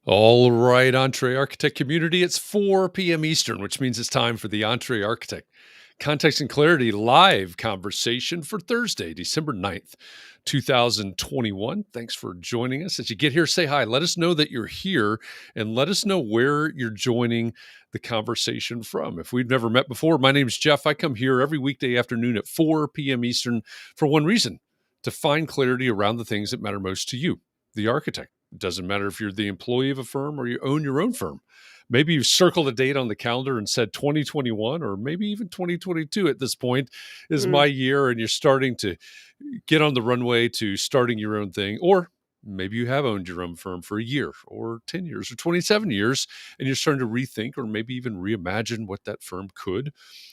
All right, Entree Architect community, it's 4 p.m. Eastern, which means it's time for the Entree Architect Context and Clarity live conversation for Thursday, December 9th, 2021. Thanks for joining us. As you get here, say hi. Let us know that you're here and let us know where you're joining the conversation from. If we've never met before, my name is Jeff. I come here every weekday afternoon at 4 p.m. Eastern for one reason: to find clarity around the things that matter most to you, the architect. It doesn't matter if you're the employee of a firm or you own your own firm. Maybe you've circled a date on the calendar and said 2021 or maybe even 2022 at this point is my year, and you're starting to get on the runway to starting your own thing. Or maybe you have owned your own firm for a year or 10 years or 27 years, and you're starting to rethink or maybe even reimagine what that firm could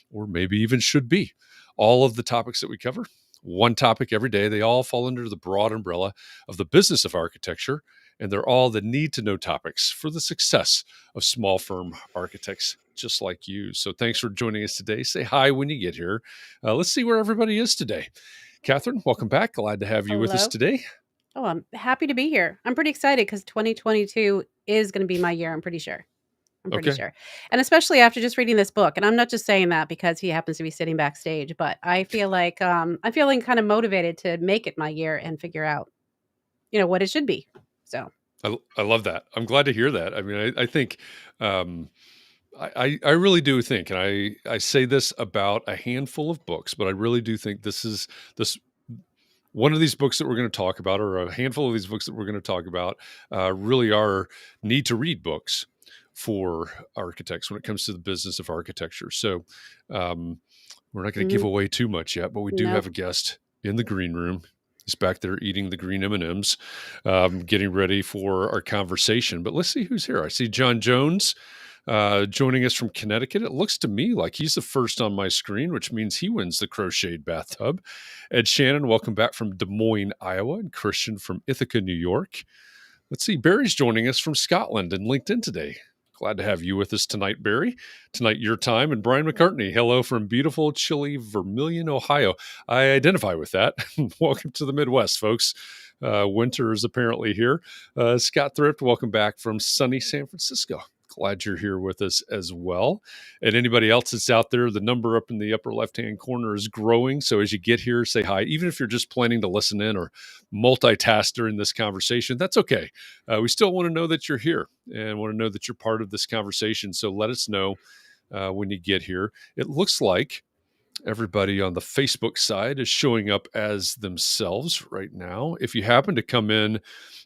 or maybe even should be. All of the topics that we cover, one topic every day, they all fall under the broad umbrella of the business of architecture, and they're all the need to know topics for the success of small firm architects just like you. So thanks for joining us today. Say hi when you get here. Let's see where everybody is today. Catherine, welcome back. Glad to have you with us Hello. today. Oh, I'm happy to be here. I'm pretty excited because 2022 is going to be my year. I'm pretty sure. Okay. And especially after just reading this book. And I'm not just saying that because he happens to be sitting backstage, but I feel like I'm feeling kind of motivated to make it my year and figure out, what it should be. So I love that. I'm glad to hear that. I mean, I think um, I really do think, and I say this about a handful of books, but I really do think this one of these books that we're going to talk about, or a handful of these books that we're going to talk about, really are need to read books for architects when it comes to the business of architecture. So we're not going to give away too much yet, but we do have a guest in the green room. He's back there eating the green M&Ms, getting ready for our conversation. But let's see who's here. I see John Jones joining us from Connecticut. It looks to me like he's the first on my screen, which means he wins the crocheted bathtub. Ed Shannon, welcome back from Des Moines, Iowa, and Christian from Ithaca, New York. Let's see, Barry's joining us from Scotland and LinkedIn today. Glad to have you with us tonight, Barry. Tonight, your time. And Brian McCartney, hello from beautiful, chilly Vermilion, Ohio. I identify with that. Welcome to the Midwest, folks. Winter is apparently here. Scott Thrift, welcome back from sunny San Francisco. Glad you're here with us as well. And anybody else that's out there, the number up in the upper left-hand corner is growing. So as you get here, say hi. Even if you're just planning to listen in or multitask during this conversation, that's okay. We still want to know that you're here and want to know that you're part of this conversation. So let us know when you get here. It looks like everybody on the Facebook side is showing up as themselves right now. If you happen to come in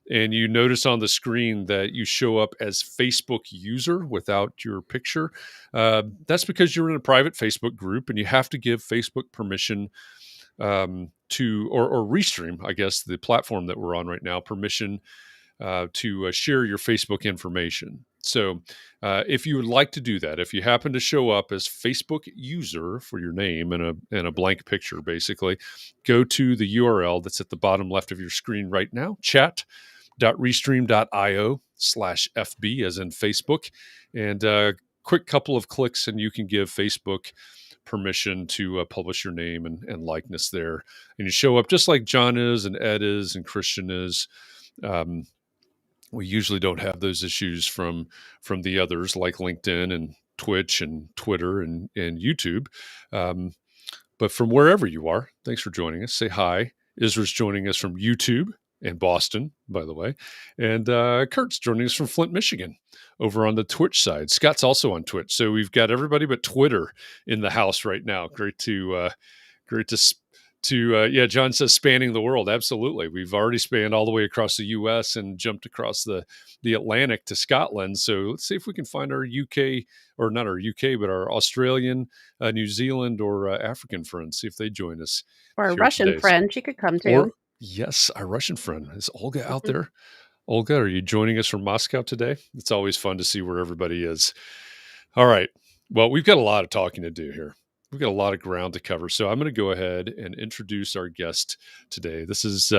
and you notice on the screen that you show up as Facebook user without your picture, that's because you're in a private Facebook group and you have to give Facebook permission to, or Restream, I guess, the platform that we're on right now, permission to share your Facebook information. So if you would like to do that, if you happen to show up as Facebook user for your name and a blank picture, basically, go to the URL that's at the bottom left of your screen right now, chat.restream.io/FB, as in Facebook. And quick couple of clicks and you can give Facebook permission to publish your name and likeness there. And you show up just like John is and Ed is and Christian is. We usually don't have those issues from the others like LinkedIn and Twitch and Twitter and YouTube. But from wherever you are, thanks for joining us. Say hi. Isra's joining us from YouTube and Boston, by the way. And Kurt's joining us from Flint, Michigan, over on the Twitch side. Scott's also on Twitch. So we've got everybody but Twitter in the house right now. Great to John says spanning the world. Absolutely. We've already spanned all the way across the US and jumped across the Atlantic to Scotland. So let's see if we can find our UK, or not our UK, but our Australian, New Zealand, or African friends, see if they join us. or a Russian today. friend, she could come too. Or yes, our Russian friend. Is Olga out there? Olga, are you joining us from Moscow today? It's always fun to see where everybody is. All right. Well, we've got a lot of talking to do here. We've got a lot of ground to cover. So I'm going to go ahead and introduce our guest today. This is,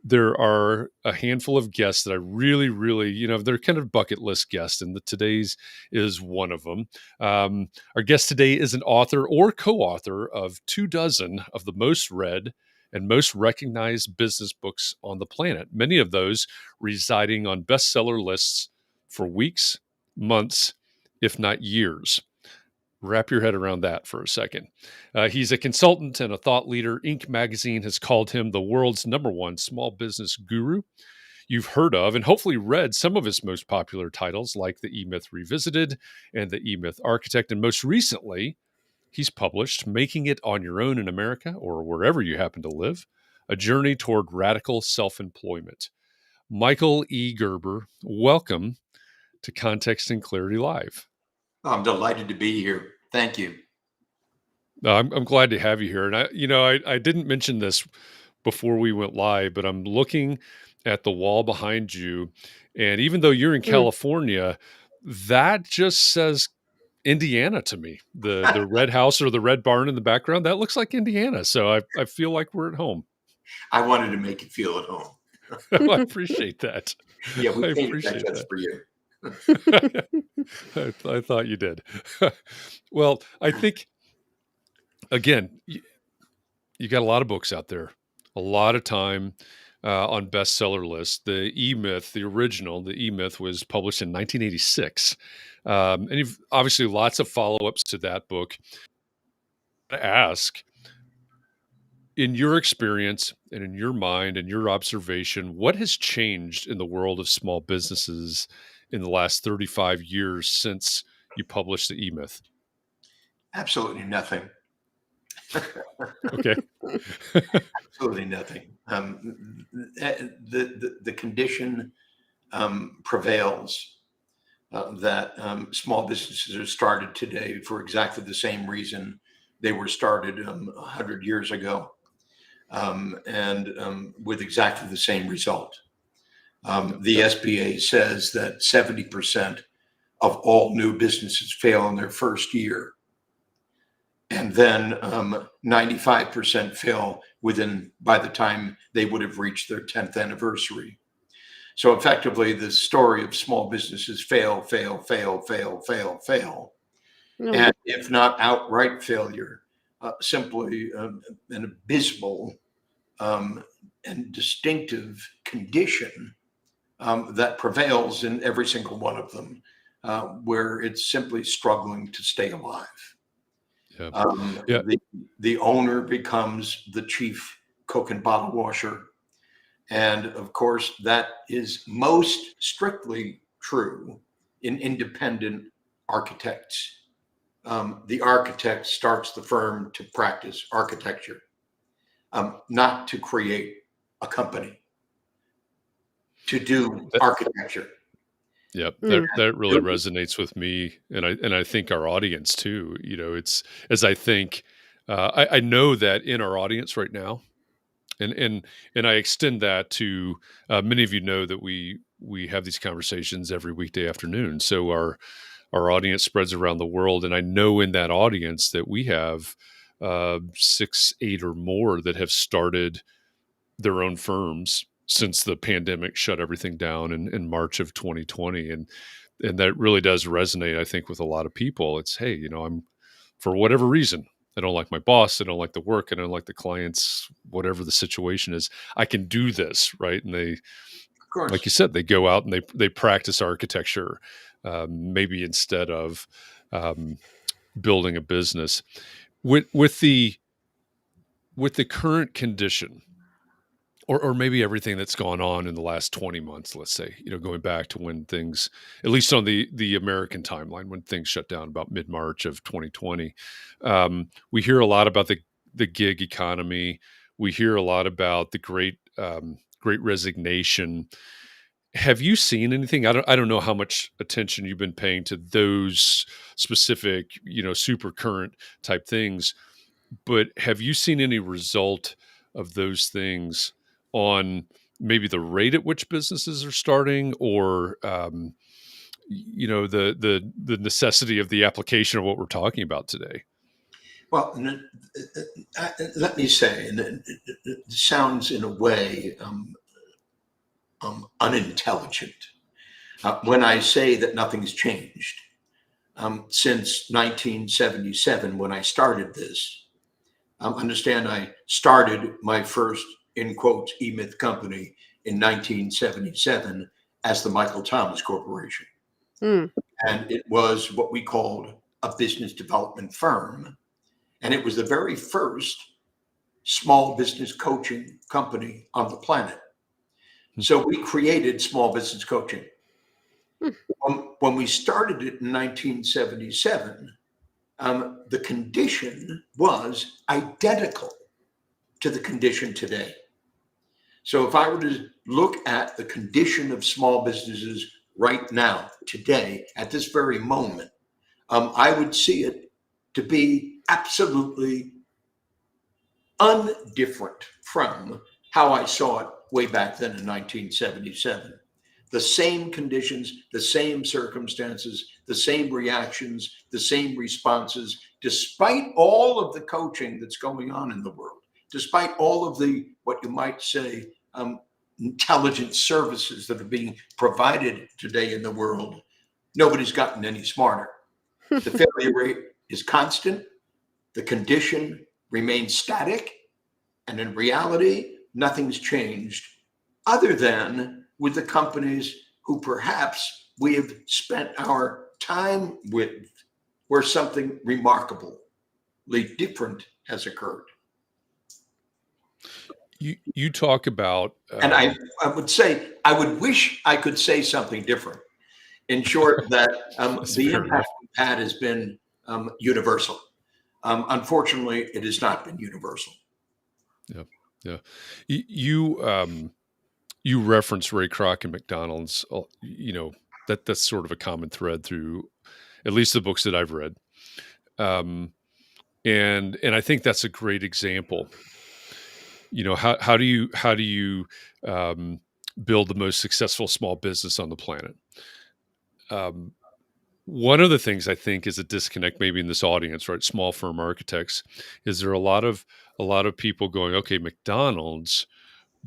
there are a handful of guests that I really, really, they're kind of bucket list guests, and today's is one of them. Our guest today is an author or co-author of 24 of the most read and most recognized business books on the planet, many of those residing on bestseller lists for weeks, months, if not years. Wrap your head around that for a second. He's a consultant and a thought leader. Inc. magazine has called him the world's #1 small business guru. You've heard of and hopefully read some of his most popular titles, like The E-Myth Revisited and The E-Myth Architect. And most recently, he's published Making It on Your Own in America, or wherever you happen to live, A Journey Toward Radical Self-Employment. Michael E. Gerber, welcome to Context and Clarity Live. I'm delighted to be here. Thank you. I'm glad to have you here. And I didn't mention this before we went live, but I'm looking at the wall behind you. And even though you're in California, that just says Indiana to me. The red house or the red barn in the background, that looks like Indiana. So I feel like we're at home. I wanted to make you feel at home. I appreciate that. Yeah, we I painted appreciate that just that. for you. I thought you did. Well, I think, again, you got a lot of books out there, a lot of time on bestseller lists. The E-Myth, the original, the E-Myth was published in 1986. And you've obviously lots of follow-ups to that book. I ask, in your experience and in your mind and your observation, what has changed in the world of small businesses in the last 35 years since you published the E-Myth? Absolutely nothing. Okay. Absolutely nothing. The condition prevails that small businesses are started today for exactly the same reason they were started 100 years ago, and with exactly the same result. The SBA says that 70% of all new businesses fail in their first year. And then 95% fail by the time they would have reached their 10th anniversary. So effectively, the story of small businesses fail. And if not outright failure, simply an abysmal and distinctive condition that prevails in every single one of them, where it's simply struggling to stay alive. Yeah. The owner becomes the chief cook and bottle washer. And of course, that is most strictly true in independent architects. The architect starts the firm to practice architecture, not to create a company, to do architecture. Yep, that really resonates with me, and I think our audience too. It's as I think, I know that in our audience right now, and I extend that to many of you know that we have these conversations every weekday afternoon. So our audience spreads around the world, and I know in that audience that we have 6, 8, or more that have started their own firms since the pandemic shut everything down in March of 2020. And that really does resonate, I think, with a lot of people. It's, hey, I'm, for whatever reason, I don't like my boss, I don't like the work, I don't like the clients, whatever the situation is, I can do this, right? And they, Of course, like you said, they go out and they practice architecture, maybe instead of building a business. With the current condition, or maybe everything that's gone on in the last 20 months, let's say, going back to when things, at least on the American timeline, when things shut down about mid-March of 2020, we hear a lot about the gig economy. We hear a lot about the great resignation. Have you seen anything? I don't know how much attention you've been paying to those specific, super current type things, but have you seen any result of those things on maybe the rate at which businesses are starting, or the necessity of the application of what we're talking about today? Well, let me say, and it sounds in a way unintelligent when I say that nothing's changed since 1977 when I started this. Understand, I started my first, in quotes, E-Myth company in 1977 as the Michael Thomas Corporation. Mm. And it was what we called a business development firm. And it was the very first small business coaching company on the planet. So we created small business coaching. When we started it in 1977, the condition was identical to the condition today. So if I were to look at the condition of small businesses right now, today, at this very moment, I would see it to be absolutely undifferent from how I saw it way back then in 1977. The same conditions, the same circumstances, the same reactions, the same responses, despite all of the coaching that's going on in the world, despite all of the, what you might say, intelligent services that are being provided today in the world, nobody's gotten any smarter. The failure rate is constant. The condition remains static. And in reality, nothing's changed other than with the companies who perhaps we have spent our time with, where something remarkably different has occurred. You talk about, and I would say, I would wish I could say something different. In short, that the impact we've had has been universal. Unfortunately, it has not been universal. Yeah. You reference Ray Kroc and McDonald's. That's sort of a common thread through at least the books that I've read. And I think that's a great example. How do you build the most successful small business on the planet? One of the things I think is a disconnect maybe in this audience, right? Small firm architects, is there a lot of people going, okay, McDonald's,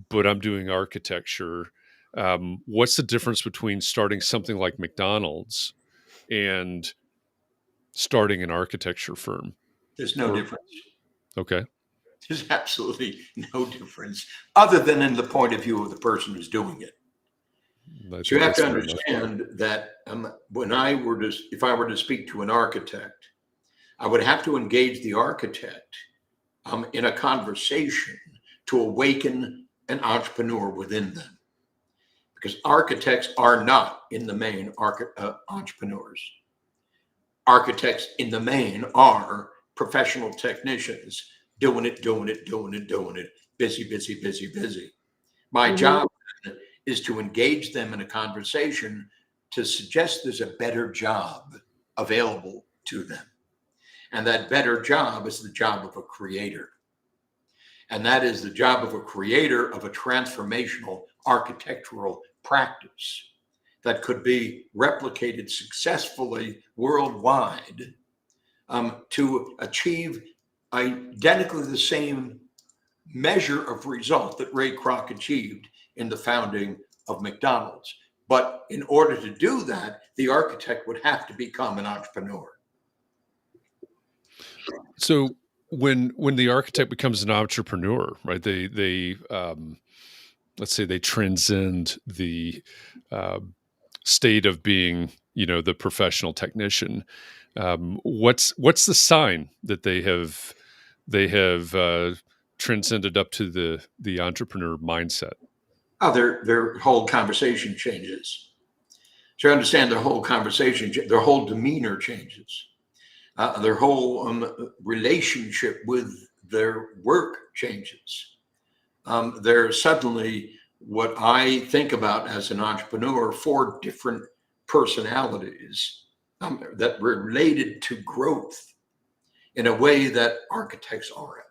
but I'm doing architecture. What's the difference between starting something like McDonald's and starting an architecture firm? There's no difference. Okay. There's absolutely no difference other than in the point of view of the person who's doing it. So you have to understand that if I were to speak to an architect, I would have to engage the architect in a conversation to awaken an entrepreneur within them. Because architects are not, in the main, entrepreneurs. Architects, in the main, are professional technicians doing it, busy. My job is to engage them in a conversation to suggest there's a better job available to them. And that better job is the job of a creator. And that is the job of a creator of a transformational architectural practice that could be replicated successfully worldwide to achieve identically the same measure of result that Ray Kroc achieved in the founding of McDonald's. But in order to do that, the architect would have to become an entrepreneur. So when the architect becomes an entrepreneur, right? They let's say they transcend the state of being, the professional technician. What's the sign that they have transcended up to the entrepreneur mindset? Oh, their whole conversation changes. So you understand their whole conversation, their whole demeanor changes. Their whole relationship with their work changes. They're suddenly what I think about as an entrepreneur, 4 different personalities that related to growth in a way that architects aren't.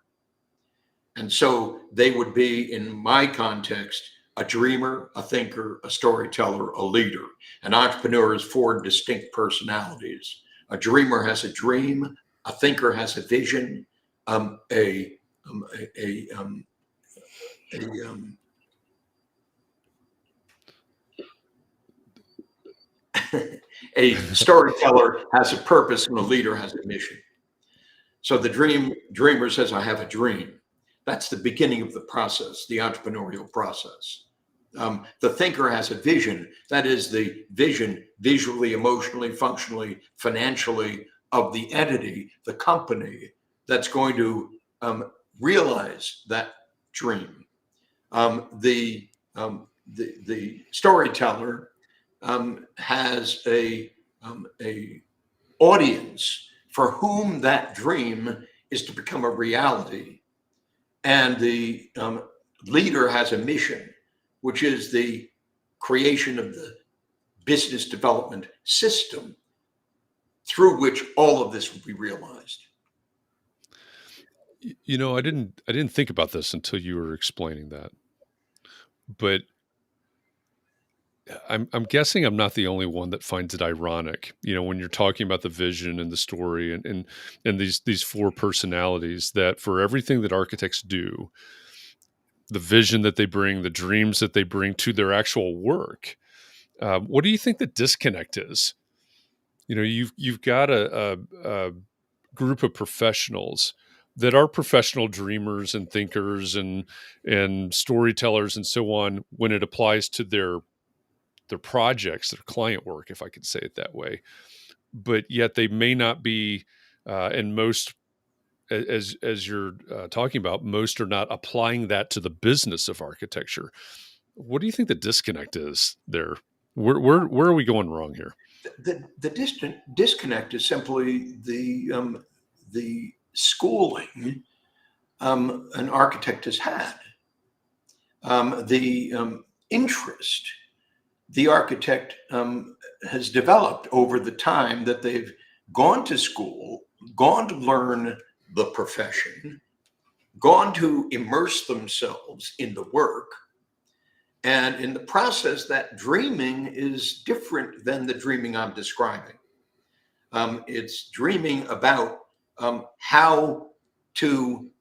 And so they would be, in my context, a dreamer, a thinker, a storyteller, a leader. An entrepreneur is 4 distinct personalities. A dreamer has a dream, a thinker has a vision, a storyteller has a purpose, and a leader has a mission. So the dreamer says, I have a dream. That's the beginning of the process, the entrepreneurial process. The thinker has a vision. That is the vision, visually, emotionally, functionally, financially, of the entity, the company that's going to realize that dream. The storyteller has a audience for whom that dream is to become a reality, and the leader has a mission, which is the creation of the business development system through which all of this will be realized. You know, I didn't think about this until you were explaining that, but I'm guessing I'm not the only one that finds it ironic. You know, when you're talking about the vision and the story and these four personalities, that for everything that architects do, the vision that they bring, the dreams that they bring to their actual work, what do you think the disconnect is? You know, you've got a group of professionals that are professional dreamers and thinkers and storytellers and so on when it applies to their projects, their client work, if I could say it that way. But yet they may not be, and most, as you're talking about, most are not applying that to the business of architecture. What do you think the disconnect is there? Where are we going wrong here? The disconnect is simply the schooling an architect has had, the interest the architect has developed over the time that they've gone to school, gone to learn the profession, gone to immerse themselves in the work. And in the process, that dreaming is different than the dreaming I'm describing. It's dreaming about how to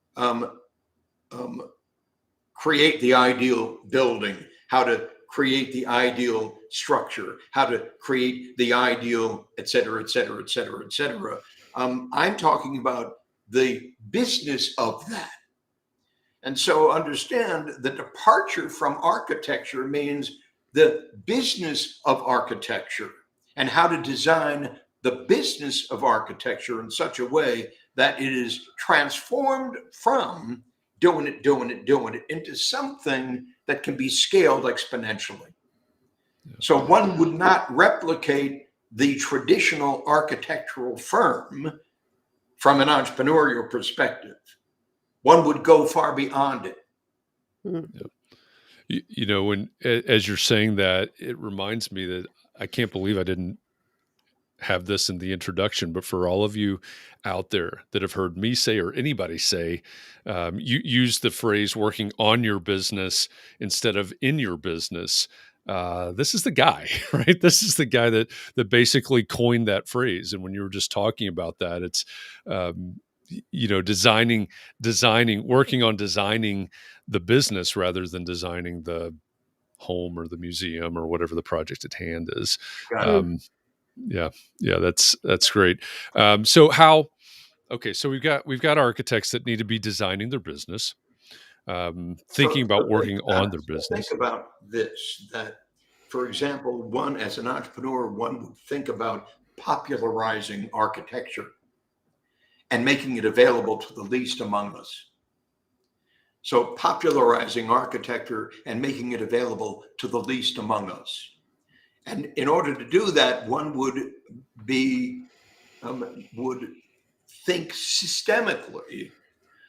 create the ideal building, how to create the ideal structure, how to create the ideal, et cetera, et cetera, et cetera, et cetera. I'm talking about the business of that. And so understand the departure from architecture means the business of architecture and how to design the business of architecture in such a way that it is transformed from doing it into something that can be scaled exponentially. So one would not replicate the traditional architectural firm from an entrepreneurial perspective. One would go far beyond it. Yeah. You know, when as you're saying that, it reminds me that I can't believe I didn't have this in the introduction, but for all of you out there that have heard me say or anybody say, you use the phrase working on your business instead of in your business. This is the guy, right? This is the guy that basically coined that phrase. And when you were just talking about that, it's, you know, working on designing the business rather than designing the home or the museum or whatever the project at hand is. Yeah, that's great. So we've got architects that need to be designing their business, thinking about working on their business. Think about this, that, for example, one, as an entrepreneur, one would think about popularizing architecture and making it available to the least among us. So popularizing architecture and making it available to the least among us. And in order to do that, one would think systemically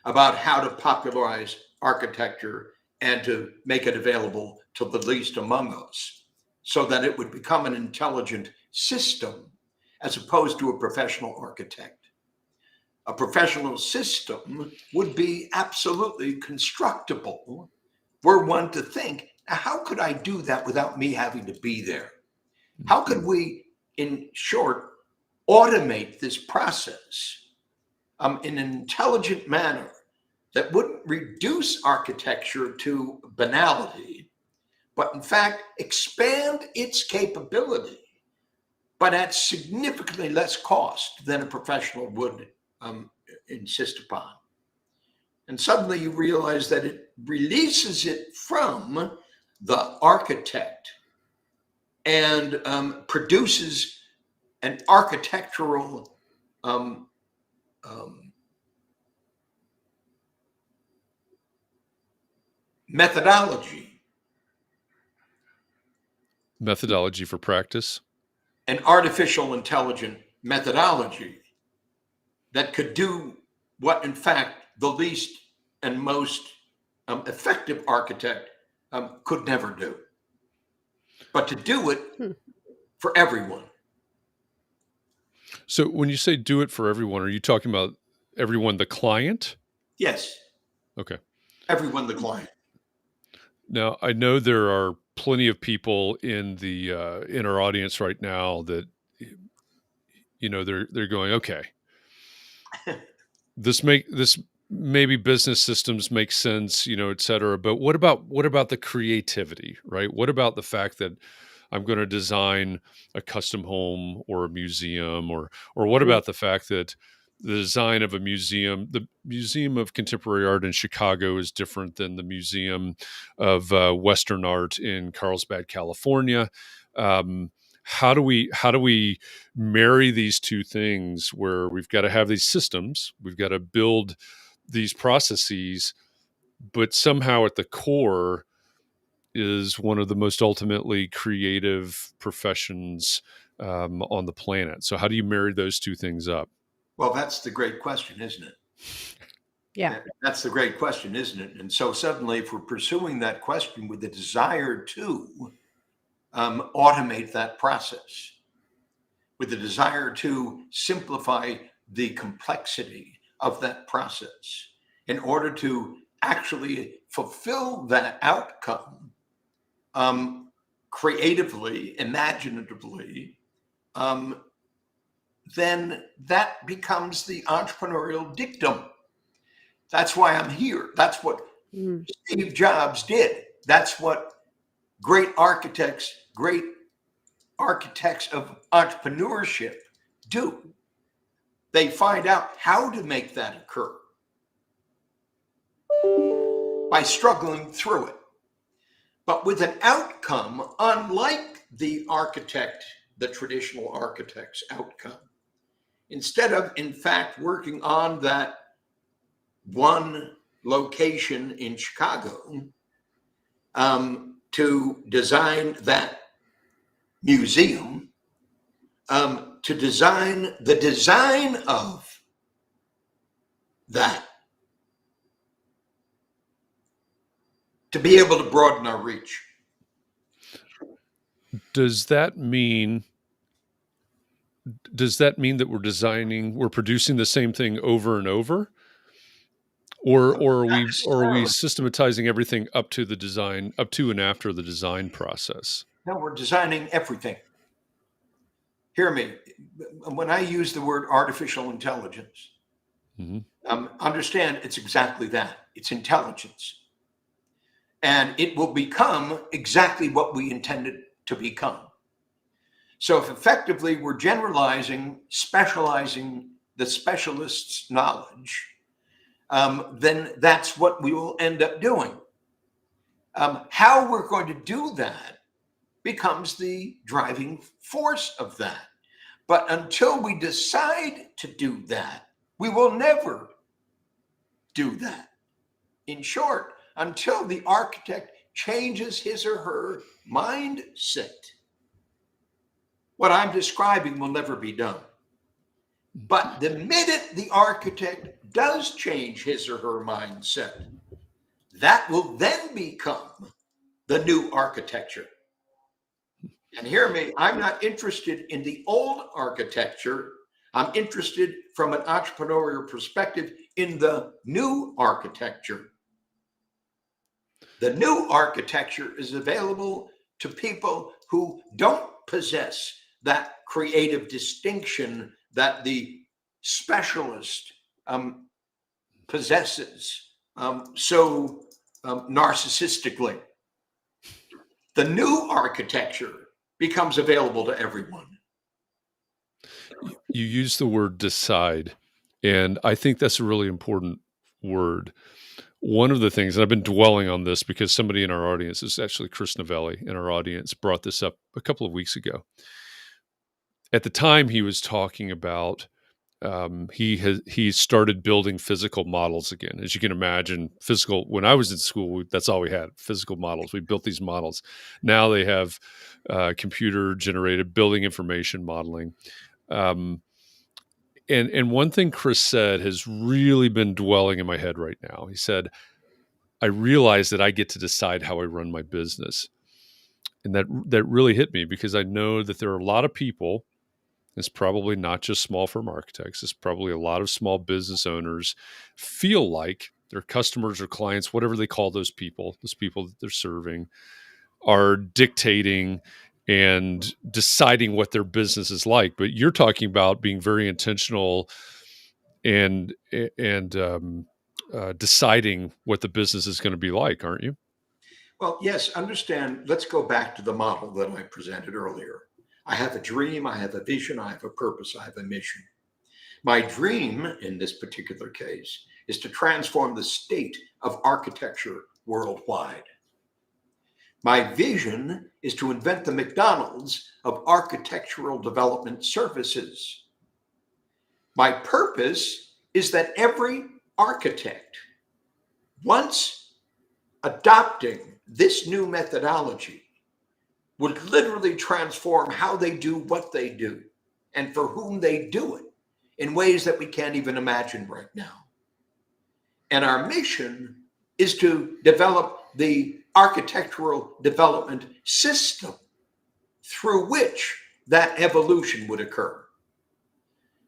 about how to popularize architecture and to make it available to the least among us, so that it would become an intelligent system as opposed to a professional architect. A professional system would be absolutely constructible were one to think, how could I do that without me having to be there? How could we, in short, automate this process in an intelligent manner that wouldn't reduce architecture to banality, but in fact expand its capability, but at significantly less cost than a professional would insist upon. And suddenly you realize that it releases it from the architect and produces an architectural methodology. Methodology for practice. An artificial intelligent methodology that could do what, in fact, the least and most effective architect could never do. But to do it for everyone. So when you say do it for everyone, are you talking about everyone, the client? Yes. Okay. Everyone, the client. Now, I know there are plenty of people in our audience right now that, they're going, okay, this maybe business systems make sense, et cetera. But what about the creativity, right? What about the fact that I'm going to design a custom home or a museum, or what about the fact that the design of a museum, the Museum of Contemporary Art in Chicago, is different than the Museum of Western Art in Carlsbad, California? How do we marry these two things, where we've got to have these systems, we've got to build these processes, but somehow at the core is one of the most ultimately creative professions on the planet. So how do you marry those two things up? Well, that's the great question, isn't it? Yeah. That's the great question, isn't it? And so suddenly, if we're pursuing that question with the desire to automate that process, with the desire to simplify the complexity of that process in order to actually fulfill that outcome creatively, imaginatively, then that becomes the entrepreneurial dictum. That's why I'm here. That's what Steve Jobs did. That's what great architects of entrepreneurship do. They find out how to make that occur by struggling through it, but with an outcome unlike the traditional architect's outcome. Instead of, in fact, working on that one location in Chicago to design that museum, to design the design of that, to be able to broaden our reach. Does that mean that we're producing the same thing over and over? Or are we systematizing everything up to and after the design process? No, we're designing everything. Hear me. When I use the word artificial intelligence, understand it's exactly that. It's intelligence. And it will become exactly what we intended to become. So if effectively we're generalizing, specializing the specialist's knowledge, then that's what we will end up doing. How we're going to do that becomes the driving force of that. But until we decide to do that, we will never do that. In short, until the architect changes his or her mindset, what I'm describing will never be done. But the minute the architect does change his or her mindset, that will then become the new architecture. And hear me, I'm not interested in the old architecture. I'm interested from an entrepreneurial perspective in the new architecture. The new architecture is available to people who don't possess that creative distinction that the specialist possesses so narcissistically. The new architecture becomes available to everyone. You use the word decide, And I think that's a really important word. One of the things, and I've been dwelling on this because somebody in our audience, is actually Chris Novelli in our audience, brought this up a couple of weeks ago. At the time, he was talking about he started building physical models again. As you can imagine, physical. When I was in school, that's all we had: physical models. We built these models. Now they have computer generated building information modeling. And one thing Chris said has really been dwelling in my head right now. He said, "I realize that I get to decide how I run my business," and that really hit me because I know that there are a lot of people. It's probably not just small firm architects. It's probably a lot of small business owners feel like their customers or clients, whatever they call those people that they're serving, are dictating and deciding what their business is like. But you're talking about being very intentional and deciding what the business is going to be like, aren't you? Well, yes, understand. Let's go back to the model that I presented earlier. I have a dream, I have a vision, I have a purpose, I have a mission. My dream in this particular case is to transform the state of architecture worldwide. My vision is to invent the Mcdonald's of architectural development services. My purpose is that every architect, once adopting this new methodology, would literally transform how they do what they do and for whom they do it in ways that we can't even imagine right now. And our mission is to develop the architectural development system through which that evolution would occur.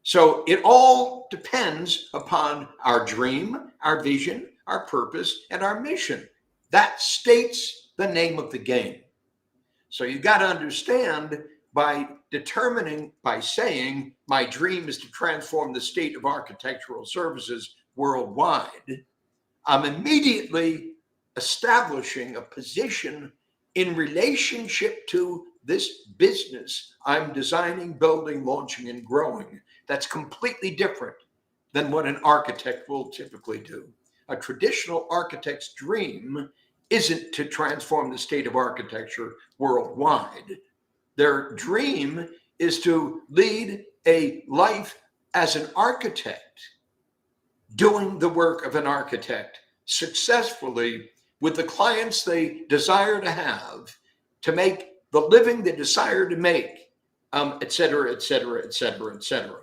So it all depends upon our dream, our vision, our purpose, and our mission. That states the name of the game. So you got to understand, by saying my dream is to transform the state of architectural services worldwide, I'm immediately establishing a position in relationship to this business I'm designing, building, launching, and growing that's completely different than what an architect will typically do. A traditional architect's dream isn't to transform the state of architecture worldwide. Their dream is to lead a life as an architect, doing the work of an architect successfully with the clients they desire to have, to make the living they desire to make, et cetera, et cetera, et cetera, et cetera.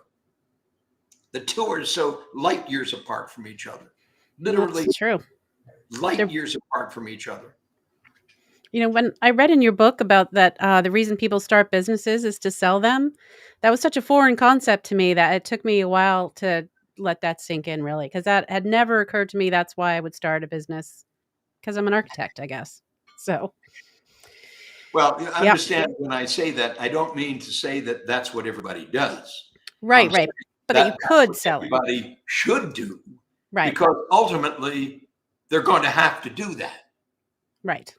The two are so light years apart from each other, literally. That's true. Light years apart from each other. You know, when I read in your book about that, the reason people start businesses is to sell them, that was such a foreign concept to me that it took me a while to let that sink in, really, because that had never occurred to me. That's why I would start a business, because I'm an architect, I guess. So, well, you understand, when I say that, I don't mean to say that that's what everybody does. Right. But that you could sell it. Everybody should do. Right. Because ultimately, they're going to have to do that. Right.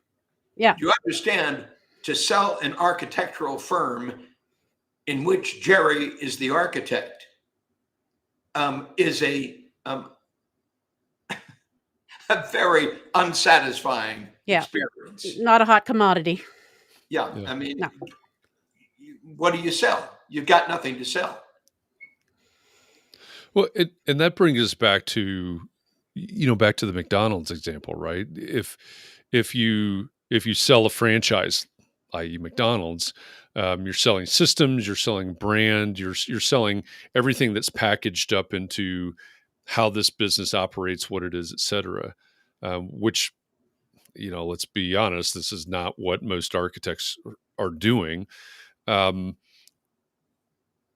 Yeah. You understand, to sell an architectural firm in which Jerry is the architect is a very unsatisfying experience. Not a hot commodity. Yeah. I mean, what do you sell? You've got nothing to sell. Well, and that brings us back to, back to the McDonald's example, right? If you sell a franchise, i.e. McDonald's, you're selling systems, you're selling brand, you're selling everything that's packaged up into how this business operates, what it is, et cetera, which, let's be honest, this is not what most architects are doing.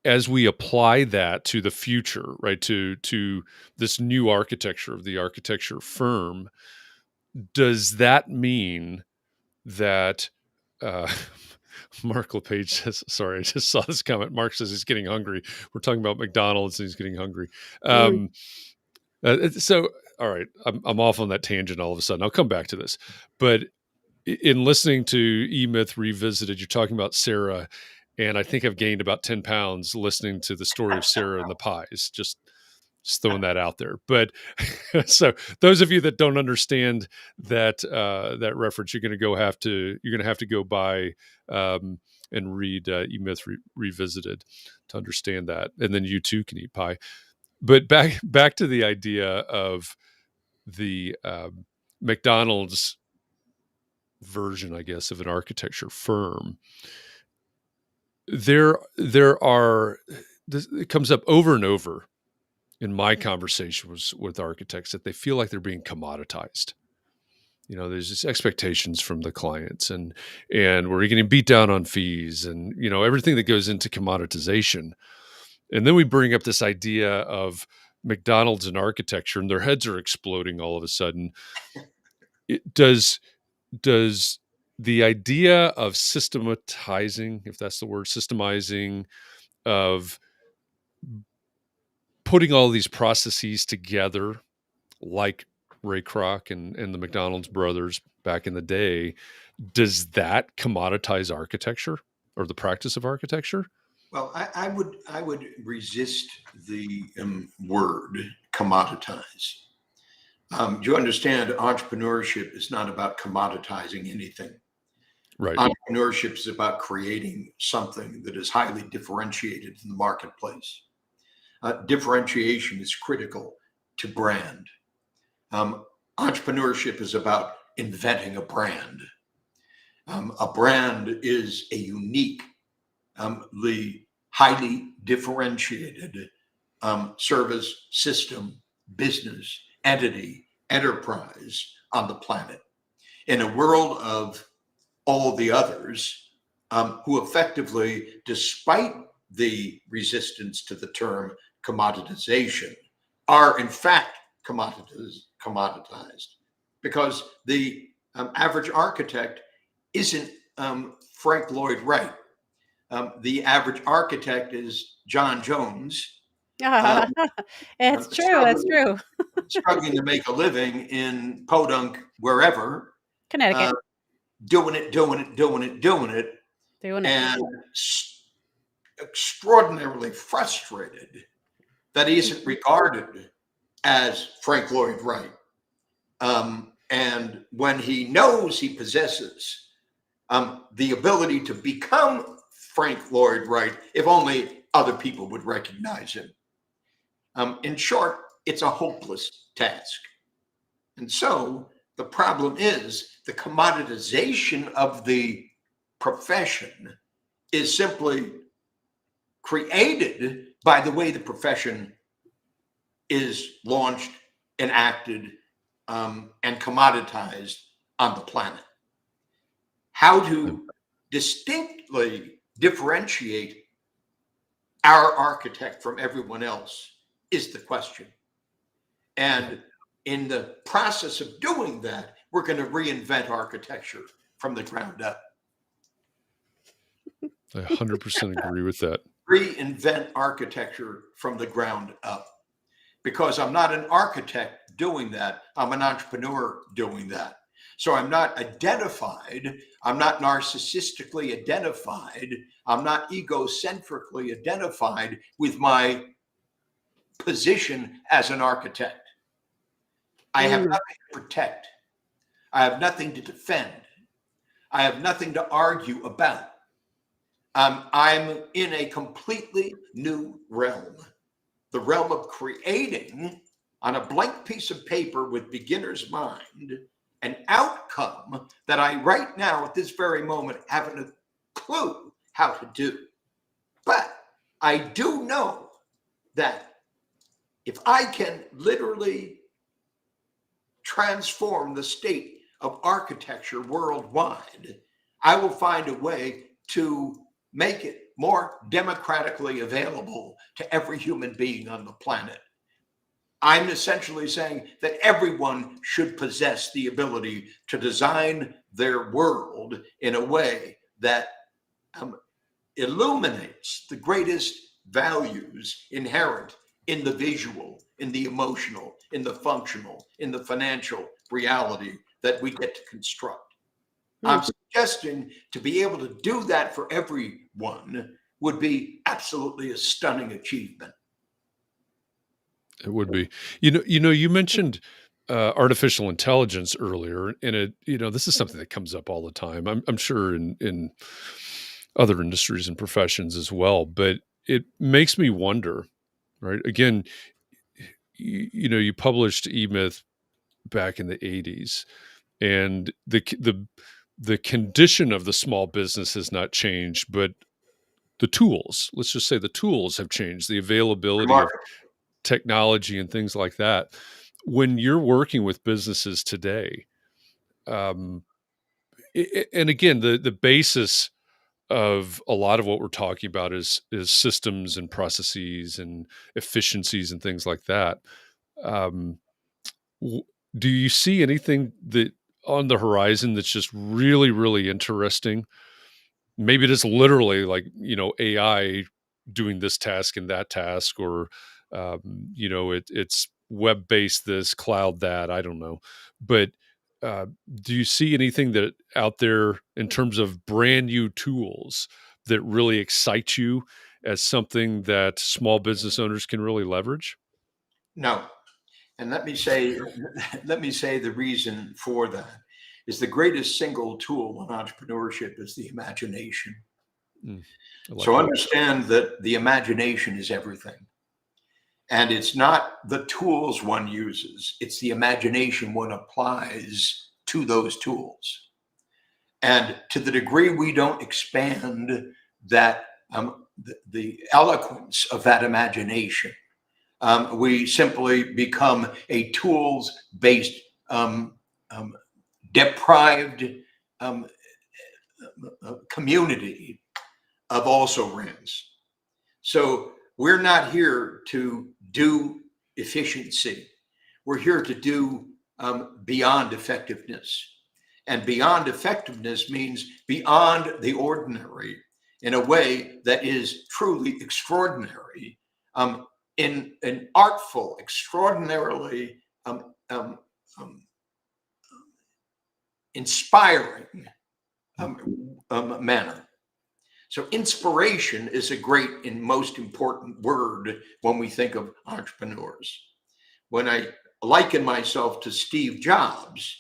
As we apply that to the future, right, to this new architecture of the architecture firm, does that mean that Mark LePage says, sorry, I just saw this comment. Mark says he's getting hungry. We're talking about McDonald's and he's getting hungry. So, all right, I'm off on that tangent all of a sudden. I'll come back to this. But in listening to E-Myth Revisited, you're talking about Sarah, and I think I've gained about 10 pounds listening to the story of Sarah and the pies. Just Just throwing that out there. But so those of you that don't understand that that reference, you're going to have to go by and read E-Myth Revisited to understand that, and then you too can eat pie. But back to the idea of the McDonald's version, I guess, of an architecture firm. There are it comes up over and over in my conversations with architects that they feel like they're being commoditized. You know, there's just expectations from the clients, and we're getting beat down on fees, and you know everything that goes into commoditization. And then we bring up this idea of McDonald's and architecture, and their heads are exploding all of a sudden. Does the idea of systematizing, if that's the word, systemizing, of putting all these processes together, like Ray Kroc and the McDonald's brothers back in the day, does that commoditize architecture or the practice of architecture? Well, I would resist the word commoditize. Do you understand? Entrepreneurship is not about commoditizing anything. Right. Entrepreneurship is about creating something that is highly differentiated in the marketplace. Differentiation is critical to brand. Entrepreneurship is about inventing a brand. A brand is a unique, highly differentiated service, system, business, entity, enterprise on the planet. In a world of all the others who effectively, despite the resistance to the term commoditization, are in fact commoditized, because the average architect isn't Frank Lloyd Wright. The average architect is John Jones. It's true. It's true. Struggling to make a living in Podunk, wherever. Connecticut. Doing it, and extraordinarily frustrated that he isn't regarded as Frank Lloyd Wright. And when he knows he possesses the ability to become Frank Lloyd Wright, if only other people would recognize him. In short, it's a hopeless task. And so the problem is the commoditization of the profession is simply created by the way the profession is launched, enacted, and commoditized on the planet. How to distinctly differentiate our architect from everyone else is the question. And in the process of doing that, we're going to reinvent architecture from the ground up. I 100% agree with that. Reinvent architecture from the ground up. Because I'm not an architect doing that, I'm an entrepreneur doing that. So I'm not identified, I'm not narcissistically identified, I'm not egocentrically identified with my position as an architect. I have nothing to protect. I have nothing to defend. I have nothing to argue about. I'm in a completely new realm, the realm of creating on a blank piece of paper with beginner's mind an outcome that I right now at this very moment haven't a clue how to do. But I do know that if I can literally transform the state of architecture worldwide, I will find a way to make it more democratically available to every human being on the planet. I'm essentially saying that everyone should possess the ability to design their world in a way that illuminates the greatest values inherent in the visual, in the emotional, in the functional, in the financial reality that we get to construct. I'm suggesting to be able to do that for everyone would be absolutely a stunning achievement. It would be. You mentioned artificial intelligence earlier, and this is something that comes up all the time. I'm sure in other industries and professions as well, but it makes me wonder. Right? Again, you published E-Myth back in the '80s, and the condition of the small business has not changed, but the tools, let's just say the tools have changed, the availability of Remarkable. technology and things like that. When you're working with businesses today, um, and again, the basis of a lot of what we're talking about is systems and processes and efficiencies and things like that. Um, w- do you see anything that on the horizon that's just really, really interesting? Maybe it is literally like, AI doing this task and that task, or, it's web-based this, cloud that, I don't know. But do you see anything that out there in terms of brand new tools that really excite you as something that small business owners can really leverage? No. And let me say the reason for that is the greatest single tool in entrepreneurship is the imagination. Mm, I like So that. understand that the imagination is everything. And it's not the tools one uses, it's the imagination one applies to those tools. And to the degree we don't expand that, the eloquence of that imagination, we simply become a tools based, deprived community of also rans. So we're not here to do efficiency. We're here to do beyond effectiveness. And beyond effectiveness means beyond the ordinary in a way that is truly extraordinary, in an artful, extraordinarily inspiring manner. So inspiration is a great and most important word when we think of entrepreneurs. When I liken myself to Steve Jobs,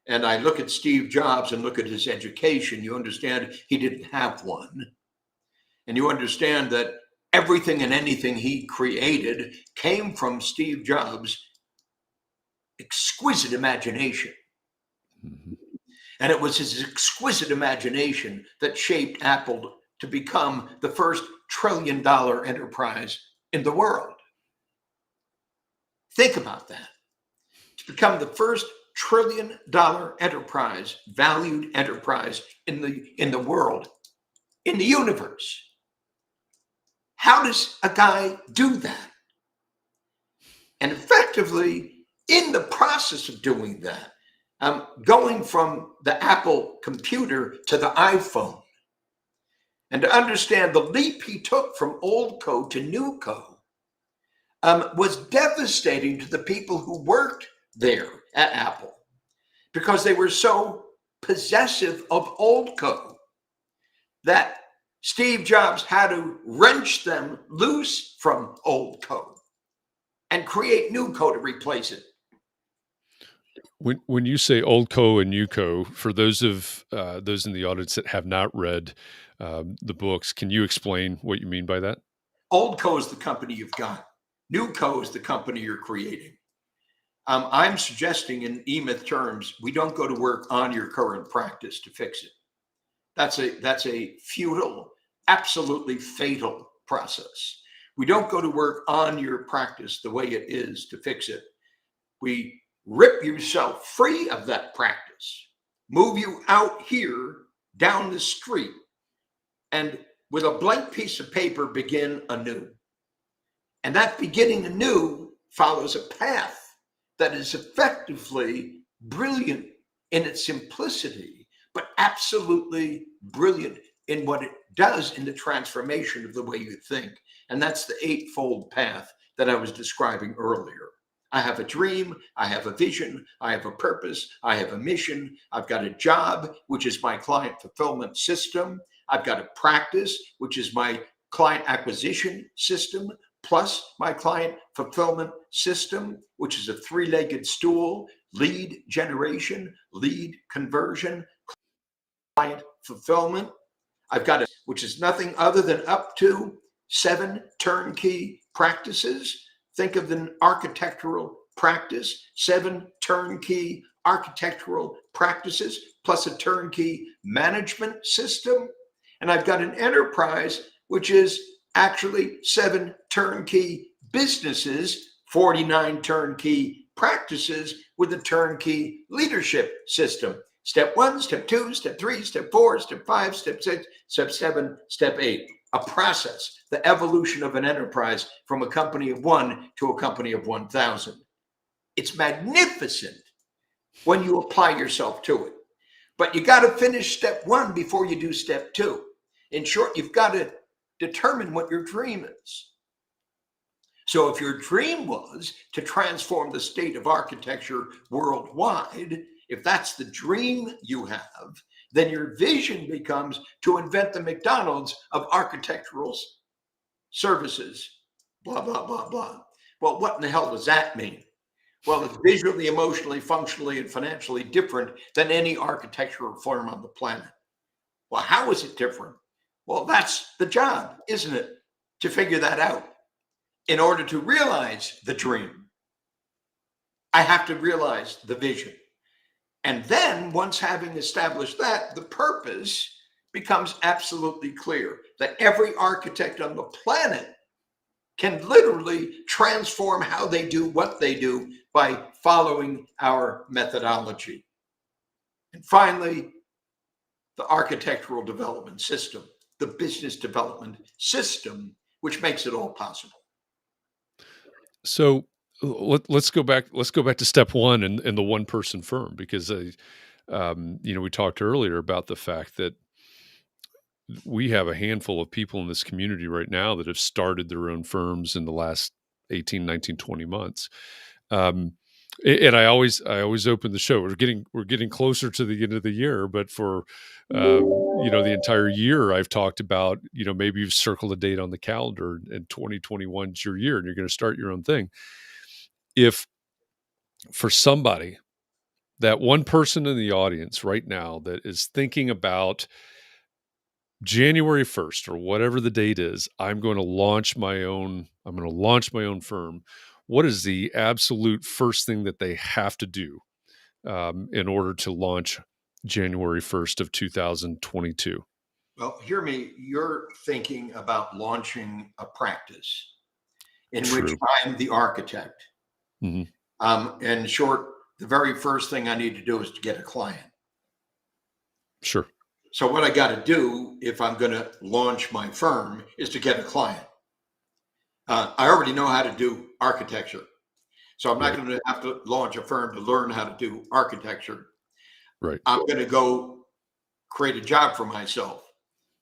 and I look at Steve Jobs and look at his education, you understand he didn't have one. And you understand that everything and anything he created came from Steve Jobs' exquisite imagination. Mhm. And it was his exquisite imagination that shaped Apple to become the first trillion-dollar enterprise in the world. Think about that. To become the first trillion-dollar enterprise, valued enterprise in the world, in the universe. How does a guy do that? And effectively, in the process of doing that, going from the Apple computer to the iPhone, and to understand the leap he took from old code to new code, was devastating to the people who worked there at Apple because they were so possessive of old code that Steve Jobs had to wrench them loose from old code and create new code to replace it. When you say old co and new co, for those in the audience that have not read the books, can you explain what you mean by that? Old code is the company you've got. New code is the company you're creating. I'm suggesting in E-Myth terms, we don't go to work on your current practice to fix it. That's a futile, absolutely fatal process. We don't go to work on your practice the way it is to fix it. We rip yourself free of that practice, move you out here down the street, and with a blank piece of paper, begin anew. And that beginning anew follows a path that is effectively brilliant in its simplicity, but absolutely brilliant in what it does in the transformation of the way you think. And that's the eightfold path that I was describing earlier. I have a dream, I have a vision, I have a purpose, I have a mission, I've got a job, which is my client fulfillment system. I've got a practice, which is my client acquisition system, plus my client fulfillment system, which is a three-legged stool: lead generation, lead conversion, client fulfillment. I've got it, which is nothing other than up to 7 turnkey practices. Think of an architectural practice, 7 turnkey architectural practices, plus a turnkey management system. And I've got an enterprise, which is actually 7 turnkey businesses, 49 turnkey practices with a turnkey leadership system. Step 1, step 2, step 3, step 4, step 5, step 6, step 7, step 8. A process, the evolution of an enterprise from a company of 1 to a company of 1,000. It's magnificent when you apply yourself to it. But you got to finish step 1 before you do step 2. In short, you've got to determine what your dream is. So if your dream was to transform the state of architecture worldwide, if that's the dream you have, then your vision becomes to invent the Mcdonald's of architectural services, blah, blah, blah, blah. Well, what in the hell does that mean? Well, it's visually, emotionally, functionally, and financially different than any architectural firm on the planet. Well, how is it different? Well, that's the job, isn't it? To figure that out. In order to realize the dream, I have to realize the vision. And then once having established that, the purpose becomes absolutely clear that every architect on the planet can literally transform how they do what they do by following our methodology. And finally, the architectural development system, the business development system, which makes it all possible. So let's go back. Let's go back to step 1 and the one-person firm, because we talked earlier about the fact that we have a handful of people in this community right now that have started their own firms in the last 18, 19, 20 months. And I always open the show. We're getting closer to the end of the year, but for the entire year, I've talked about, maybe you've circled a date on the calendar and 2021 is your year and you're going to start your own thing. If for somebody, that one person in the audience right now that is thinking about January 1st or whatever the date is, I'm going to launch my own firm. What is the absolute first thing that they have to do in order to launch January 1st of 2022? Well, hear me, you're thinking about launching a practice in True. which I'm the architect. Mm-hmm. In short, the very first thing I need to do is to get a client. Sure. So what I got to do if I'm going to launch my firm is to get a client. I already know how to do architecture. So I'm not going to have to launch a firm to learn how to do architecture. Right. I'm going to go create a job for myself.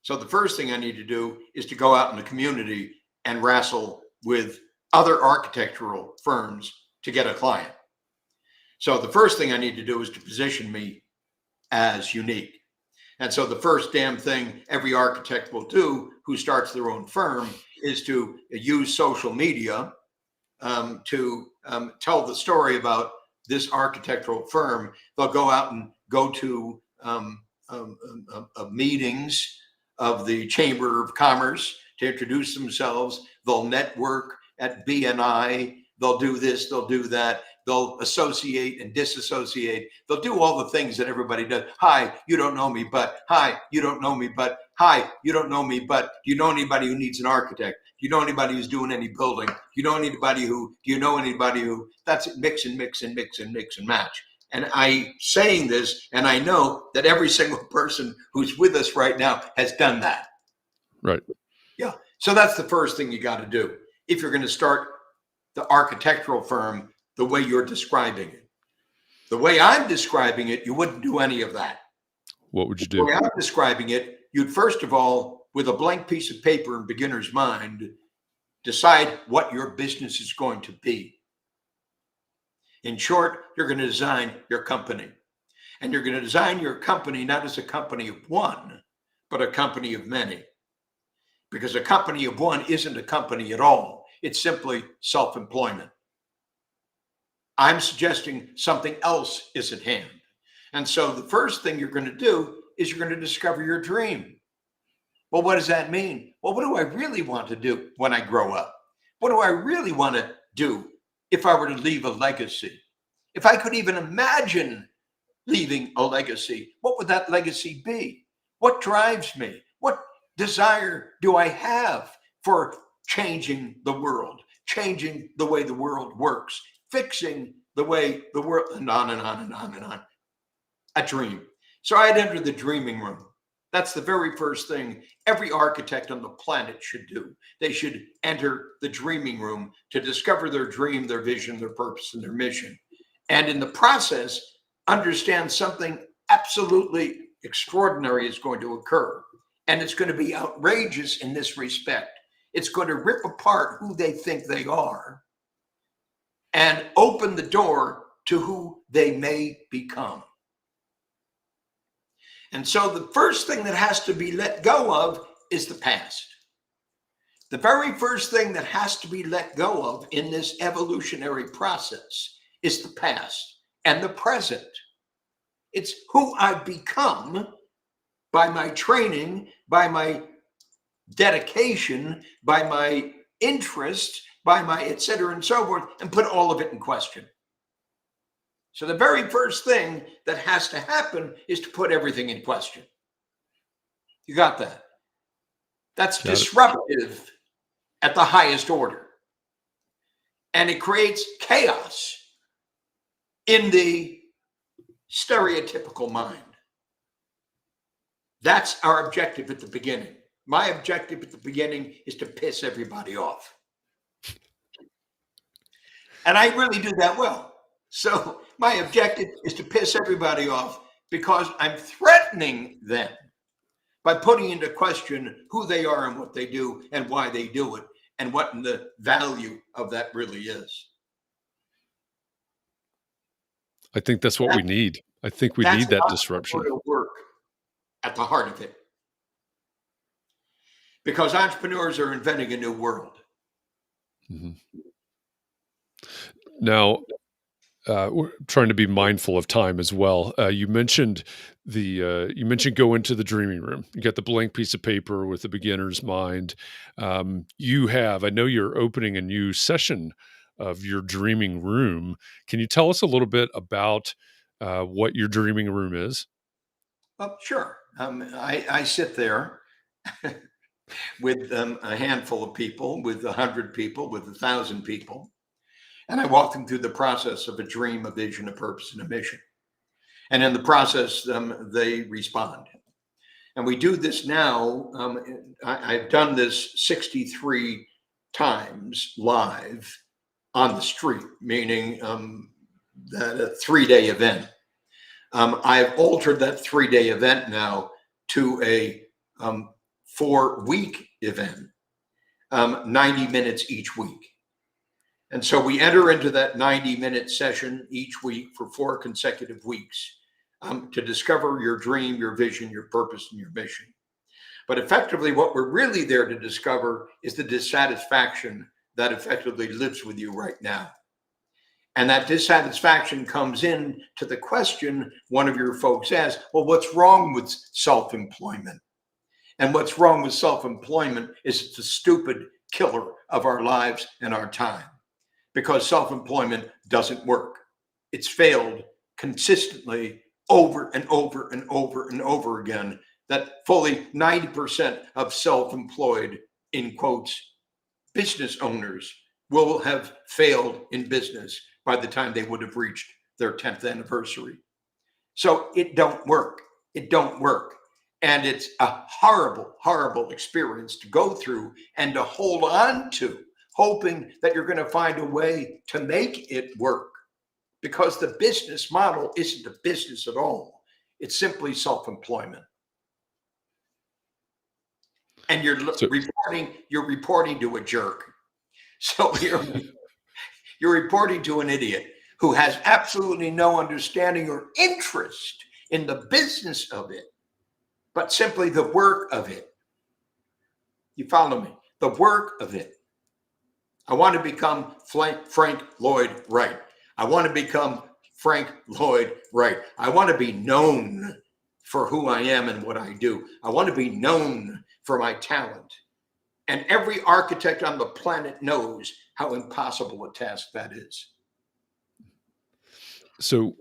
So the first thing I need to do is to go out in the community and wrestle with other architectural firms to get a client. So the first thing I need to do is to position me as unique. And so the first damn thing every architect will do who starts their own firm is to use social media to tell the story about this architectural firm. They'll go out and go to meetings of the Chamber of Commerce to introduce themselves. They'll network at BNI. They'll do this, they'll do that. They'll associate and disassociate. They'll do all the things that everybody does. Hi, you don't know me, but hi, you don't know me, but hi, you don't know me, but do you know anybody who needs an architect? Do you know anybody who's doing any building? Do you know anybody who, that's it, mix and mix and mix and mix and match. And I saying this, and I know that every single person who's with us right now has done that. Right. Yeah. So that's the first thing you got to do if you're going to start the architectural firm the way you're describing it. The way I'm describing it, you wouldn't do any of that. What would you do? The way I'm describing it, you'd first of all, with a blank piece of paper in beginner's mind, decide what your business is going to be. In short, you're going to design your company. And you're going to design your company not as a company of one, but a company of many. Because a company of one isn't a company at all. It's simply self-employment. I'm suggesting something else is at hand. And so the first thing you're going to do is you're going to discover your dream. Well, what does that mean? Well, what do I really want to do when I grow up? What do I really want to do if I were to leave a legacy? If I could even imagine leaving a legacy, what would that legacy be? What drives me? What desire do I have for changing the world, changing the way the world works, fixing the way the world, and on and on and on and on. A dream. So I'd enter the dreaming room. That's the very first thing every architect on the planet should do. They should enter the dreaming room to discover their dream, their vision, their purpose, and their mission. And in the process, understand something absolutely extraordinary is going to occur. And it's going to be outrageous in this respect. It's going to rip apart who they think they are and open the door to who they may become. And so the first thing that has to be let go of is the past. The very first thing that has to be let go of in this evolutionary process is the past and the present. It's who I've become by my training, by my dedication, by my interest, by my et cetera and so forth, and put all of it in question. So the very first thing that has to happen is to put everything in question. You got that? That's disruptive at the highest order. And it creates chaos in the stereotypical mind. That's our objective at the beginning. My objective at the beginning is to piss everybody off. And I really do that well. So my objective is to piss everybody off because I'm threatening them by putting into question who they are and what they do and why they do it and what the value of that really is. I think that's what we need. I think we need that disruption. Work at the heart of it. Because entrepreneurs are inventing a new world. Mm-hmm. Now, we're trying to be mindful of time as well. You mentioned go into the dreaming room. You got the blank piece of paper with the beginner's mind. I know you're opening a new session of your dreaming room. Can you tell us a little bit about what your dreaming room is? Well, sure. I sit there with a handful of people, with 100 people, with 1,000 people. And I walk them through the process of a dream, a vision, a purpose, and a mission. And in the process, they respond. And we do this now. I've done this 63 times live on the street, meaning that a 3-day event. I've altered that 3-day event now to a 4-week event, 90 minutes each week. And so we enter into that 90-minute session each week for 4 consecutive weeks to discover your dream, your vision, your purpose, and your mission. But effectively, what we're really there to discover is the dissatisfaction that effectively lives with you right now. And that dissatisfaction comes in to the question one of your folks asks, well, what's wrong with self-employment? And what's wrong with self-employment is it's a stupid killer of our lives and our time. Because self-employment doesn't work. It's failed consistently over and over and over and over again, that fully 90% of self-employed, in quotes, business owners will have failed in business by the time they would have reached their 10th anniversary. So it don't work. It don't work. And it's a horrible, horrible experience to go through and to hold on to, hoping that you're going to find a way to make it work, because the business model isn't a business at all. It's simply self-employment. And you're reporting to a jerk. So you're reporting to an idiot who has absolutely no understanding or interest in the business of it, but simply the work of it. You follow me? The work of it. I want to become Frank Lloyd Wright. I want to become Frank Lloyd Wright. I want to be known for who I am and what I do. I want to be known for my talent. And every architect on the planet knows how impossible a task that is. So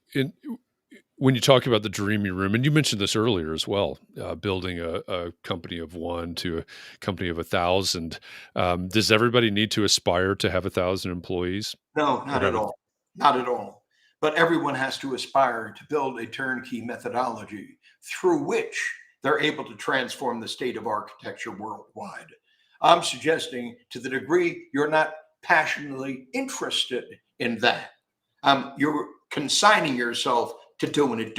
when you talk about the dreamy room, and you mentioned this earlier as well, building a company of one to a company of 1,000, does everybody need to aspire to have 1,000 employees? No, not at all. Not at all. But everyone has to aspire to build a turnkey methodology through which they're able to transform the state of architecture worldwide. I'm suggesting, to the degree you're not passionately interested in that, you're consigning yourself to doing it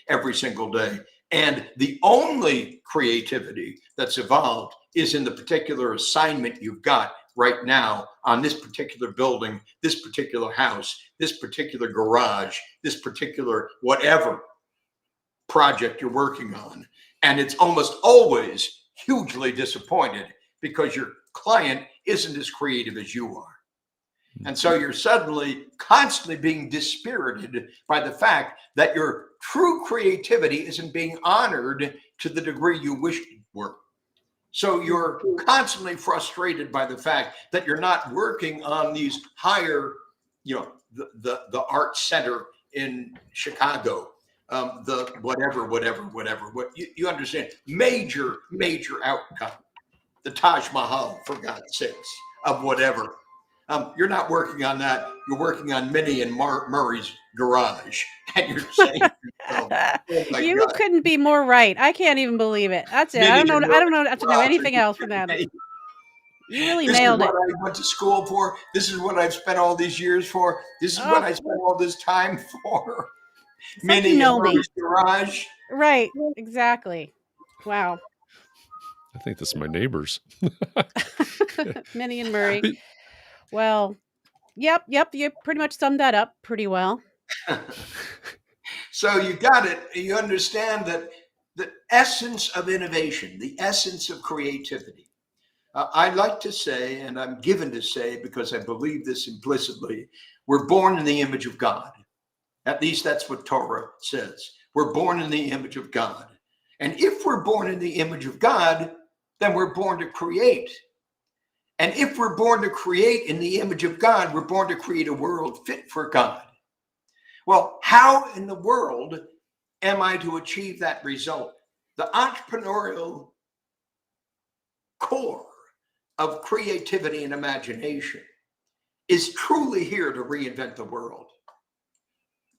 every single day. And the only creativity that's evolved is in the particular assignment you've got right now on this particular building, this particular house, this particular garage, this particular whatever project you're working on. And it's almost always hugely disappointed because your client isn't as creative as you are. And so you're suddenly constantly being dispirited by the fact that your true creativity isn't being honored to the degree you wished it were. So you're constantly frustrated by the fact that you're not working on these higher, the art center in Chicago, the whatever, what you understand, major outcome, the Taj Mahal, for God's sakes, of whatever. You're not working on that. You're working on Minnie and Murray's garage, and you're saying, oh you God. Couldn't be more right. I can't even believe it. That's it. Minnie I don't have to know anything else from that. You really nailed it. This is what I went to school for. This is what I've spent all these years for. This is what I spent all this time for. Minnie and Murray's garage. Right. Exactly. Wow. I think that's my neighbors. Minnie and Murray. Well, yep. You pretty much summed that up pretty well. So you got it. You understand that the essence of innovation, the essence of creativity. I like to say, and I'm given to say because I believe this implicitly, we're born in the image of God. At least that's what Torah says. We're born in the image of God. And if we're born in the image of God, then we're born to create. And if we're born to create in the image of God, we're born to create a world fit for God. Well, how in the world am I to achieve that result? The entrepreneurial core of creativity and imagination is truly here to reinvent the world.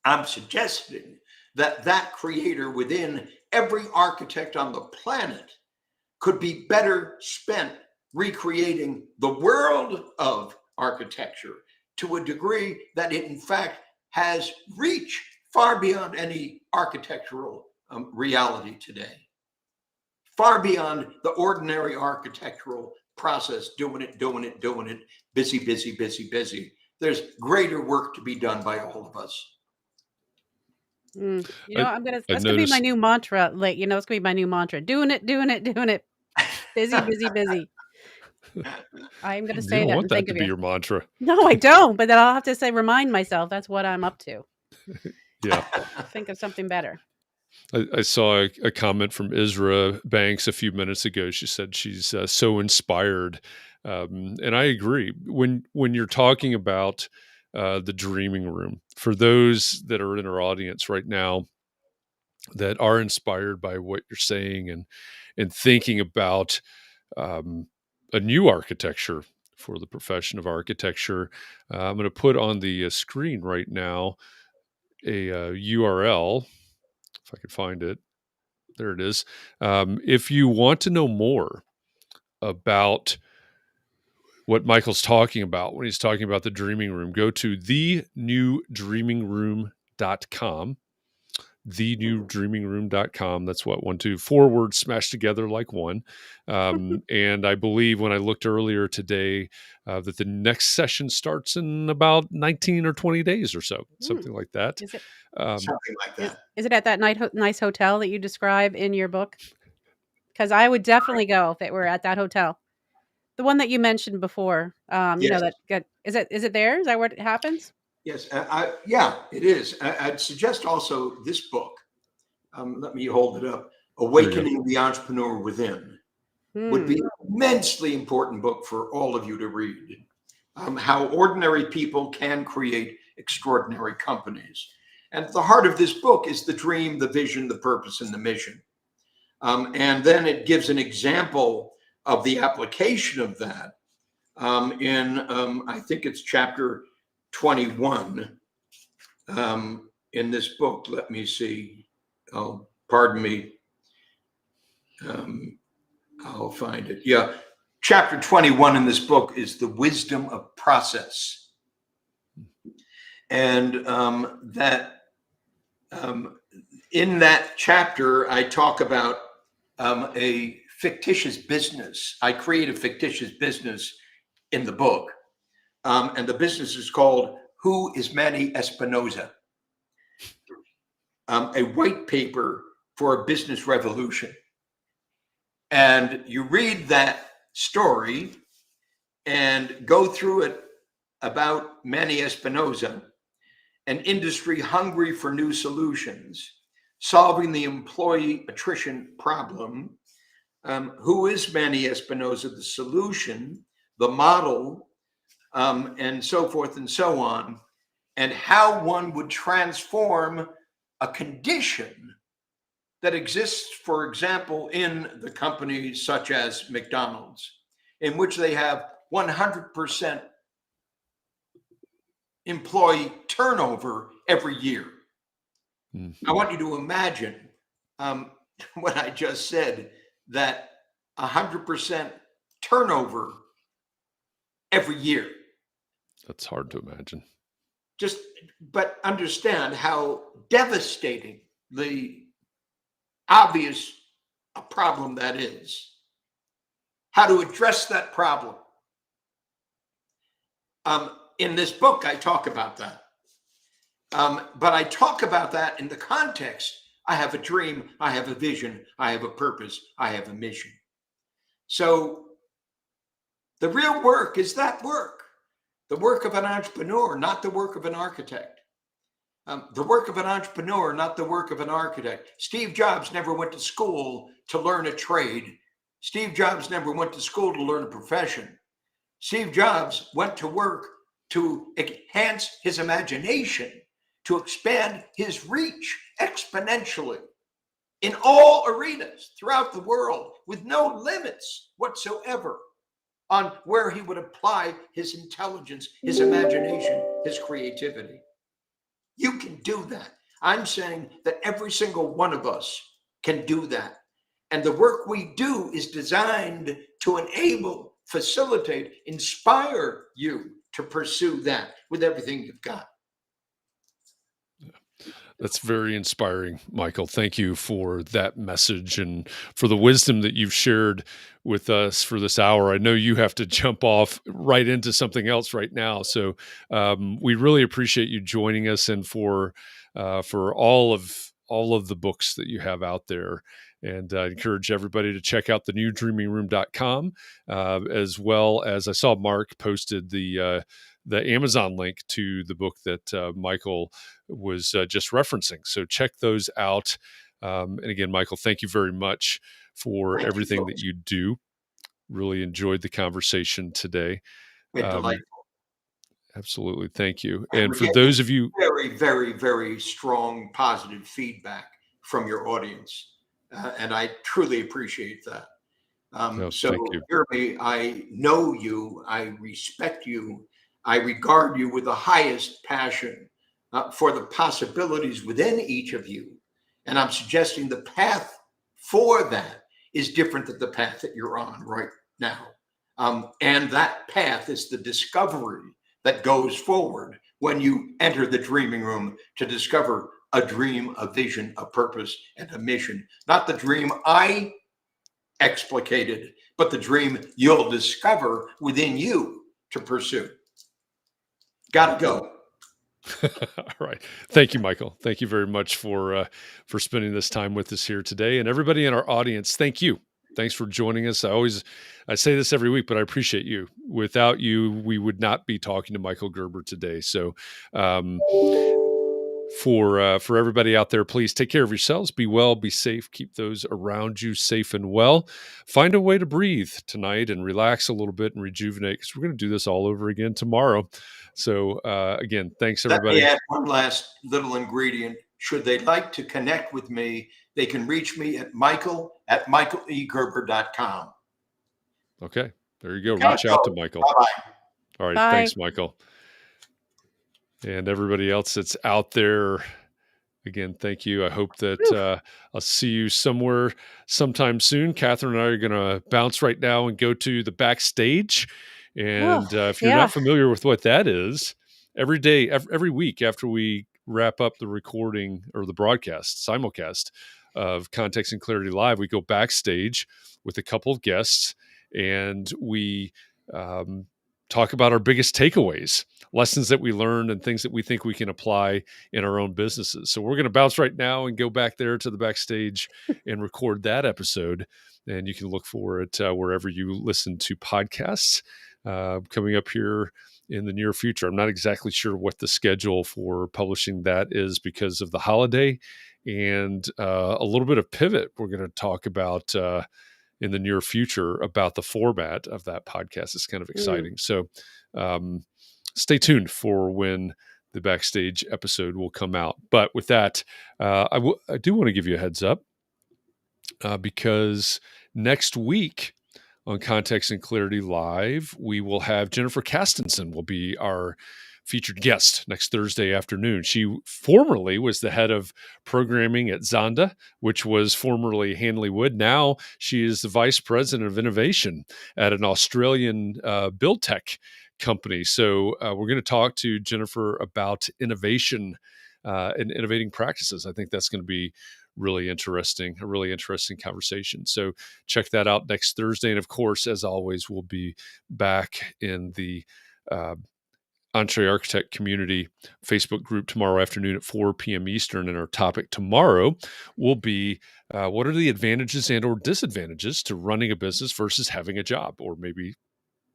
I'm suggesting that that creator within every architect on the planet could be better spent recreating the world of architecture to a degree that it in fact has reached far beyond any architectural reality today, far beyond the ordinary architectural process, doing it, busy. There's greater work to be done by all of us. That's gonna be my new mantra. Like, it's gonna be my new mantra. Doing it. Busy. I'm going to say you don't that. Want that to be your mantra. No, I don't. But then I'll have to remind myself that's what I'm up to. Yeah. Think of something better. I saw a comment from Isra Banks a few minutes ago. She said she's so inspired. And I agree. When you're talking about the dreaming room, for those that are in our audience right now that are inspired by what you're saying and thinking about a new architecture for the profession of architecture, I'm going to put on the screen right now a URL, if I could find it. There it is. If you want to know more about what Michael's talking about when he's talking about the dreaming room, go to thenewdreamingroom.com. thenewdreamingroom.com. That's what 1, 2, 4 words smashed together like one. And I believe when I looked earlier today that the next session starts in about 19 or 20 days or so, something like that. Is it, something like that. Is it at that nice hotel that you describe in your book? Because I would definitely go if it were at that hotel. The one that you mentioned before, Yes. is it there? Is that where it happens? Yes. Yeah, it is. I'd suggest also this book. Let me hold it up. There you go. Awakening the Entrepreneur Within would Hmm. be an immensely important book for all of you to read. How ordinary people can create extraordinary companies. And at the heart of this book is the dream, the vision, the purpose, and the mission. And then it gives an example of the application of that in, I think it's chapter 21 in this book. Let me see. Oh, pardon me. I'll find it. Yeah. Chapter 21 in this book is the wisdom of process. And in that chapter, I talk about a fictitious business. I create a fictitious business in the book. And the business is called Who is Manny Espinosa? A white paper for a business revolution. And you read that story and go through it about Manny Espinosa, an industry hungry for new solutions, solving the employee attrition problem. Who is Manny Espinosa? The solution, the model, and so forth and so on, and how one would transform a condition that exists, for example, in the companies such as McDonald's, in which they have 100% employee turnover every year. I want you to imagine what I just said, that 100% turnover every year. That's hard to imagine. But understand how devastating the obvious problem that is. How to address that problem. In this book, I talk about that. But I talk about that in the context. I have a dream, I have a vision, I have a purpose, I have a mission. So the real work is that work. The work of an entrepreneur, not the work of an architect. The work of an entrepreneur, not the work of an architect. Steve Jobs never went to school to learn a trade. Steve Jobs never went to school to learn a profession. Steve Jobs went to work to enhance his imagination, to expand his reach exponentially in all arenas throughout the world with no limits whatsoever on where he would apply his intelligence, his imagination, his creativity. You can do that. I'm saying that every single one of us can do that. And the work we do is designed to enable, facilitate, inspire you to pursue that with everything you've got. That's very inspiring, Michael. Thank you for that message and for the wisdom that you've shared with us for this hour. I know you have to jump off right into something else right now, so we really appreciate you joining us and for all of the books that you have out there. And I encourage everybody to check out the newdreamingroom.com, as well as I saw Mark posted the Amazon link to the book that Michael was just referencing. So check those out. And again, Michael, thank you very much for everything that you do. Really enjoyed the conversation today. Delightful. Absolutely. Thank you. And for those of you, very, very, very strong positive feedback from your audience. And I truly appreciate that. So hear me, I know you, I respect you, I regard you with the highest passion for the possibilities within each of you. And I'm suggesting the path for that is different than the path that you're on right now. And that path is the discovery that goes forward when you enter the dreaming room to discover a dream, a vision, a purpose, and a mission. Not the dream I explicated, but the dream you'll discover within you to pursue. Gotta go. All right. Thank you, Michael. Thank you very much for spending this time with us here today. And everybody in our audience, thank you. Thanks for joining us. I say this every week, but I appreciate you. Without you, we would not be talking to Michael Gerber today. So, for everybody out there, please take care of yourselves. Be well, be safe. Keep those around you safe and well. Find a way to breathe tonight and relax a little bit and rejuvenate, because we're going to do this all over again tomorrow. So again, thanks everybody. Let me add one last little ingredient. Should they like to connect with me, they can reach me at michael@michaelegerber.com. Okay, there you go. Reach out to Michael. Bye-bye. All right, Bye. thanks, Michael. And everybody else that's out there, again, thank you. I hope that I'll see you somewhere sometime soon. Katharine and I are going to bounce right now and go to the backstage. And if you're not familiar with what that is, every day, every week after we wrap up the recording or the broadcast, simulcast of Context and Clarity Live, we go backstage with a couple of guests and we talk about our biggest takeaways, lessons that we learned, and things that we think we can apply in our own businesses. So we're going to bounce right now and go back there to the backstage and record that episode. And you can look for it wherever you listen to podcasts coming up here in the near future. I'm not exactly sure what the schedule for publishing that is because of the holiday, and a little bit of pivot we're going to talk about in the near future about the format of that podcast. It's kind of exciting. So stay tuned for when the backstage episode will come out. But with that, I do want to give you a heads up because next week on Context and Clarity Live, we will have Jennifer Castenson will be our featured guest next Thursday afternoon. She formerly was the head of programming at Zonda, which was formerly Hanley Wood. Now she is the vice president of innovation at an Australian build tech company. So we're going to talk to Jennifer about innovation and innovating practices. I think that's going to be a really interesting conversation. So check that out next Thursday. And of course, as always, we'll be back in the Entree Architect Community Facebook group tomorrow afternoon at 4 p.m. Eastern. And our topic tomorrow will be what are the advantages and or disadvantages to running a business versus having a job, or maybe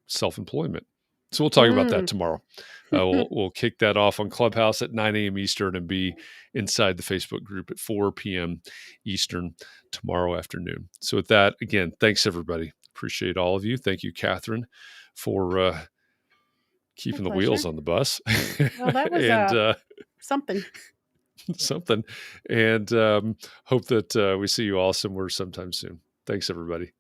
self-employment. So we'll talk about that tomorrow. We'll kick that off on Clubhouse at 9 a.m. Eastern and be inside the Facebook group at 4 p.m. Eastern tomorrow afternoon. So with that, again, thanks everybody. Appreciate all of you. Thank you, Katharine, for keeping the wheels on the bus. Well, that was and, something. And hope that we see you all somewhere sometime soon. Thanks, everybody.